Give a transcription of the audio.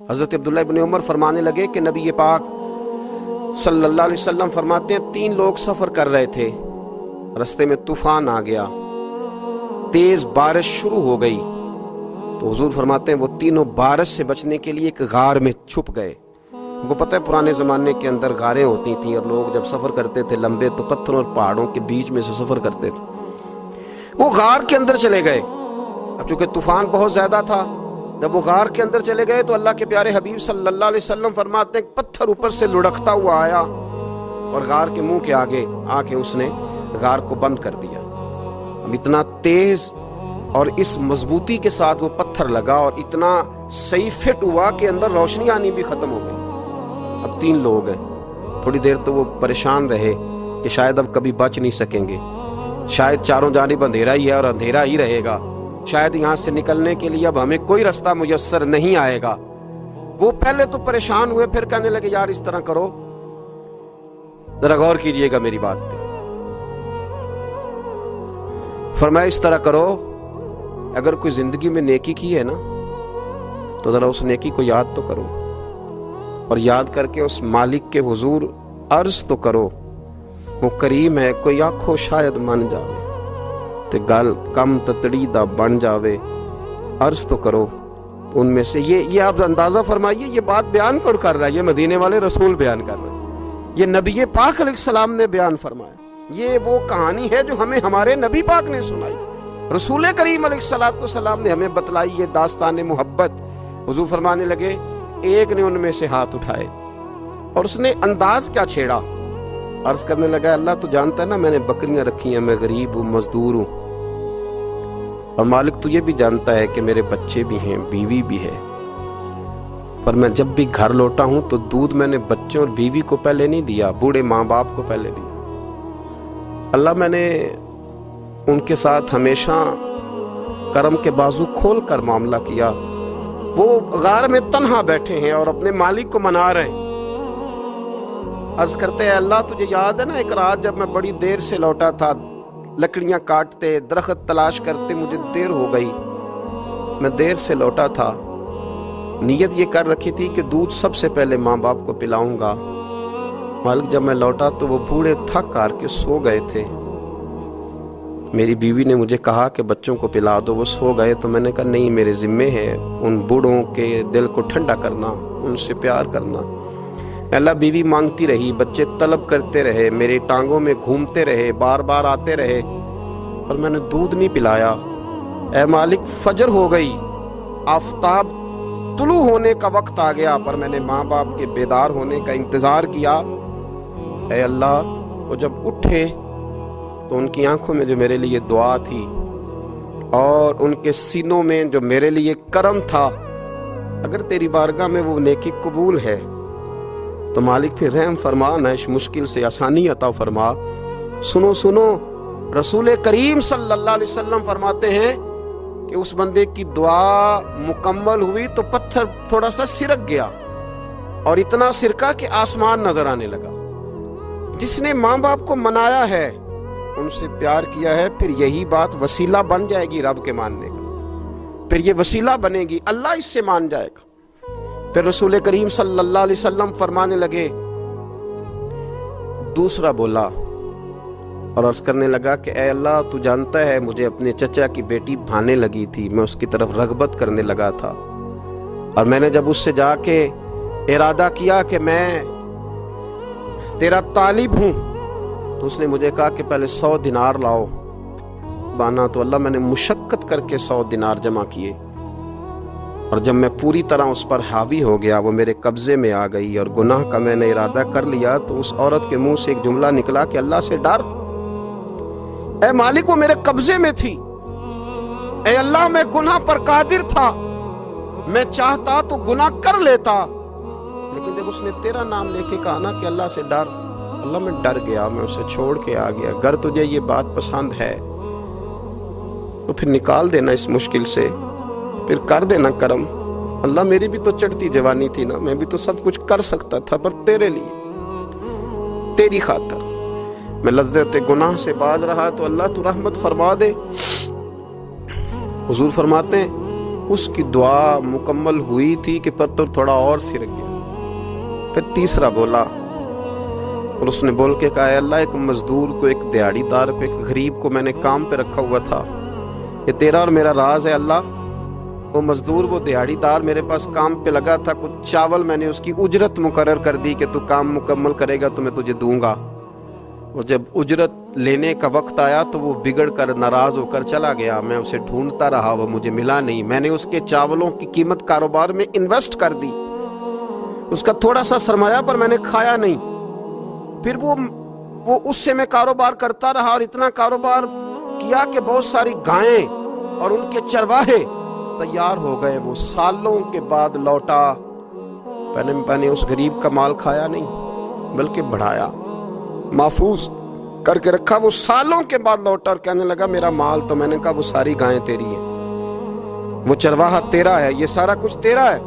حضرت عبداللہ ابن عمر فرمانے لگے کہ نبی پاک صلی اللہ علیہ وسلم فرماتے ہیں 3 لوگ سفر کر رہے تھے، رستے میں طوفان آ گیا، تیز بارش شروع ہو گئی، تو حضور فرماتے ہیں وہ تینوں بارش سے بچنے کے لیے ایک غار میں چھپ گئے۔ ان کو پتہ ہے پرانے زمانے کے اندر غاریں ہوتی تھیں، اور لوگ جب سفر کرتے تھے لمبے تو پتھروں اور پہاڑوں کے بیچ میں سے سفر کرتے تھے۔ وہ غار کے اندر چلے گئے۔ اب چونکہ طوفان بہت زیادہ تھا، جب وہ غار کے اندر چلے گئے تو اللہ کے پیارے حبیب صلی اللہ علیہ وسلم فرماتے ہیں پتھر اوپر سے لڑکتا ہوا آیا اور غار کے منہ کے آگے آ کے اس نے غار کو بند کر دیا۔ اب اتنا تیز اور اس مضبوطی کے ساتھ وہ پتھر لگا اور اتنا صحیح فٹ ہوا کہ اندر روشنی آنی بھی ختم ہو گئی۔ اب 3 لوگ ہیں، تھوڑی دیر تو وہ پریشان رہے کہ شاید اب کبھی بچ نہیں سکیں گے، شاید چاروں جانب اندھیرا ہی ہے اور اندھیرا ہی رہے گا، شاید یہاں سے نکلنے کے لیے اب ہمیں کوئی رستہ میسر نہیں آئے گا۔ وہ پہلے تو پریشان ہوئے، پھر کہنے لگے یار اس طرح کرو، ذرا غور کیجئے گا میری بات پہ۔ فرمایا اس طرح کرو، اگر کوئی زندگی میں نیکی کی ہے نا تو ذرا اس نیکی کو یاد تو کرو، اور یاد کر کے اس مالک کے حضور عرض تو کرو، وہ کریم ہے، کوئی آنکھو شاید من جاوے تے گل کم تتڑی دا بن جاوے، عرض تو کرو۔ تو ان میں سے یہ آپ اندازہ فرمائیے، یہ بات بیان کون کر رہا ہے؟ یہ مدینے والے رسول بیان کر رہے ہیں، یہ نبی پاک علیہ السلام نے بیان فرمایا۔ یہ وہ کہانی ہے جو ہمیں ہمارے نبی پاک نے سنائی، رسول کریم علیہ السلام نے ہمیں بتلائی، یہ داستان محبت۔ حضور فرمانے لگے ایک نے ان میں سے ہاتھ اٹھائے اور اس نے انداز کیا چھیڑا، عرض کرنے لگا اللہ تو جانتا ہے نا میں نے بکریاں رکھی ہیں، میں غریب ہوں، مزدور ہوں، اور مالک تو یہ بھی جانتا ہے کہ میرے بچے بھی ہیں، بیوی بھی ہے، پر میں جب بھی گھر لوٹا ہوں تو دودھ میں نے بچوں اور بیوی کو پہلے نہیں دیا، بوڑھے ماں باپ کو پہلے دیا۔ اللہ میں نے ان کے ساتھ ہمیشہ کرم کے بازو کھول کر معاملہ کیا۔ وہ غار میں تنہا بیٹھے ہیں اور اپنے مالک کو منا رہے ہیں۔ عرض کرتے ہیں اللہ تجھے یاد ہے نا ایک رات جب میں بڑی دیر سے لوٹا تھا، لکڑیاں کاٹتے، درخت تلاش کرتے، مجھے دیر ہو گئی، میں دیر سے لوٹا تھا، نیت یہ کر رکھی تھی کہ دودھ سب سے پہلے ماں باپ کو پلاؤں گا، مالک جب میں لوٹا تو وہ بوڑھے تھک کر کے سو گئے تھے، میری بیوی نے مجھے کہا کہ بچوں کو پلا دو، وہ سو گئے، تو میں نے کہا نہیں میرے ذمے ہے ان بوڑھوں کے دل کو ٹھنڈا کرنا، ان سے پیار کرنا۔ اللہ بیوی مانگتی رہی، بچے طلب کرتے رہے، میری ٹانگوں میں گھومتے رہے، بار بار آتے رہے، اور میں نے دودھ نہیں پلایا۔ اے مالک فجر ہو گئی، آفتاب طلوع ہونے کا وقت آ گیا، پر میں نے ماں باپ کے بیدار ہونے کا انتظار کیا۔ اے اللہ وہ جب اٹھے تو ان کی آنکھوں میں جو میرے لیے دعا تھی اور ان کے سینوں میں جو میرے لیے کرم تھا، اگر تیری بارگاہ میں وہ نیکی قبول ہے تو مالک پھر رحم فرما، نہ اس مشکل سے آسانی عطا فرما۔ سنو سنو، رسول کریم صلی اللہ علیہ وسلم فرماتے ہیں کہ اس بندے کی دعا مکمل ہوئی تو پتھر تھوڑا سا سرک گیا، اور اتنا سرکا کہ آسمان نظر آنے لگا۔ جس نے ماں باپ کو منایا ہے، ان سے پیار کیا ہے، پھر یہی بات وسیلہ بن جائے گی رب کے ماننے کا، پھر یہ وسیلہ بنے گی، اللہ اس سے مان جائے گا۔ پھر رسول کریم صلی اللہ علیہ وسلم فرمانے لگے، دوسرا بولا اور عرض کرنے لگا کہ اے اللہ تو جانتا ہے مجھے اپنے چچا کی بیٹی بھانے لگی تھی، میں اس کی طرف رغبت کرنے لگا تھا، اور میں نے جب اس سے جا کے ارادہ کیا کہ میں تیرا طالب ہوں، تو اس نے مجھے کہا کہ پہلے 100 دینار لاؤ بانا، تو اللہ میں نے مشقت کر کے 100 دینار جمع کیے، اور جب میں پوری طرح اس پر حاوی ہو گیا، وہ میرے قبضے میں آ گئی اور گناہ کا میں نے ارادہ کر لیا، تو اس عورت کے منہ سے ایک جملہ نکلا کہ اللہ سے ڈر، اے مالک وہ میرے قبضے میں تھی، اے اللہ میں گناہ پر قادر تھا، میں چاہتا تو گناہ کر لیتا، لیکن جب اس نے تیرا نام لے کے کہا نا کہ اللہ سے ڈر، اللہ میں ڈر گیا، میں اسے چھوڑ کے آ گیا۔ اگر تجھے یہ بات پسند ہے تو پھر نکال دینا اس مشکل سے، پھر کر دینا کرم۔ اللہ میری بھی تو چڑھتی جوانی تھی نا، میں بھی تو سب کچھ کر سکتا تھا، پر تیرے لیے، تیری خاطر میں لذت گناہ سے باز رہا، تو اللہ تو رحمت فرما دے۔ حضور فرماتے ہیں اس کی دعا مکمل ہوئی تھی کہ پتھر تھوڑا اور سرک گیا۔ پھر تیسرا بولا اور اس نے بول کے کہا اے اللہ ایک مزدور کو، ایک دیہڑی دار کو، ایک غریب کو میں نے کام پہ رکھا ہوا تھا، یہ تیرا اور میرا راز ہے اللہ۔ وہ مزدور، وہ دیہڑی دار میرے پاس کام پہ لگا تھا، کچھ چاول میں نے اس کی اجرت مقرر کر دی کہ تو کام مکمل کرے گا تو میں تجھے دوں گا، اور جب اجرت لینے کا وقت آیا تو وہ بگڑ کر ناراض ہو کر چلا گیا۔ میں اسے ڈھونڈتا رہا، وہ مجھے ملا نہیں۔ میں نے اس کے چاولوں کی قیمت کاروبار میں انویسٹ کر دی، اس کا تھوڑا سا سرمایہ پر میں نے کھایا نہیں۔ پھر وہ اس سے میں کاروبار کرتا رہا اور اتنا کاروبار کیا کہ بہت ساری گائیں اور ان کے چرواہے تیار ہو گئے۔ وہ سالوں کے بعد لوٹا، میں نے اس غریب کا مال کھایا نہیں بلکہ بڑھایا، محفوظ کر کے رکھا۔ وہ سالوں کے بعد لوٹا اور کہنے لگا میرا مال، تو میں نے کہا وہ ساری گائیں تیری ہیں، وہ چرواہا تیرا ہے، یہ سارا کچھ تیرا ہے۔